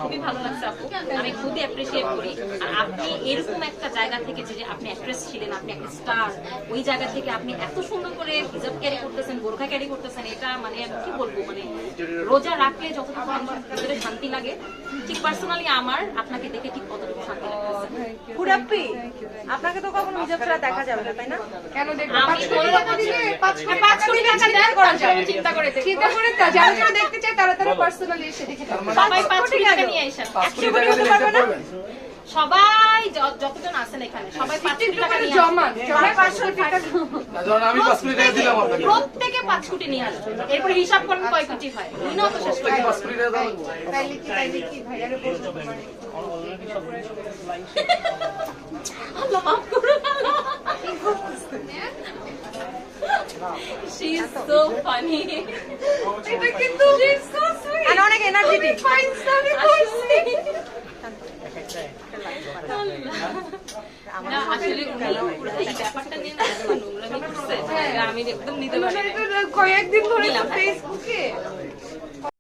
খুবই ভালো লাগছে আপু, আমি খুবই অ্যাপ্রিসিয়েট করি। আর আপনি এরকম একটা জায়গা থেকে যে আপনি অ্যাক্ট্রেস ছিলেন, আপনি একটা স্টার, ওই জায়গা থেকে আপনি এত সুন্দর করে হিজাব ক্যারি করতেছেন, বোরখা ক্যারি করতেছেন, এটা মানে কি বলবো, মানে রোজা রাখলে যতটুকু আমার ভিতরে শান্তি লাগে, ঠিক পার্সোনালি আমার আপনাকে দেখে ঠিক কতটুকু শান্তি লাগতেছে। পুরাপ্পি, আপনাকে তো কখনো হিজাব ছাড়া দেখা যাবে না, তাই না? কেন দেখবো? আমি 15 বছর 5 কোটি টাকা দেন, চিন্তা করে দেখবো। চিন্তা করে যারা যারা দেখতে চায় তারা তারা পার্সোনালি এসে দেখে যাবে। সবাই 5 কোটি টাকা নিয়ে আসেন, 100 কোটি হতে পারবে না? সবাই যতজন আছেন এখানে সবাই 5 কোটি টাকা নিয়ে জমা আসবেন। জমা 5 কোটি টাকা। আমি 5 কোটি টাকা দিলাম আপনাকে। প্রত্যেকে 5 কোটি নিয়ে আসবেন, এরপর হিসাব করেন কয় কোটি হয়, দিনও তো শেষ করে 5 কোটি টাকা দাও। তাইলে কি ভাইয়ারে বলবো তোমার আল্লাহ মাফ করুন আল্লাহ। She is so funny. এটা কিন্তু আর অনেক এনার্জেটিক। না আসলে এই ব্যাপারটা নিয়ে না নোংরামি করছে, আমি একদম নিতে পারি না। কয়েকদিন ধরে নিলাম। ফেসবুকে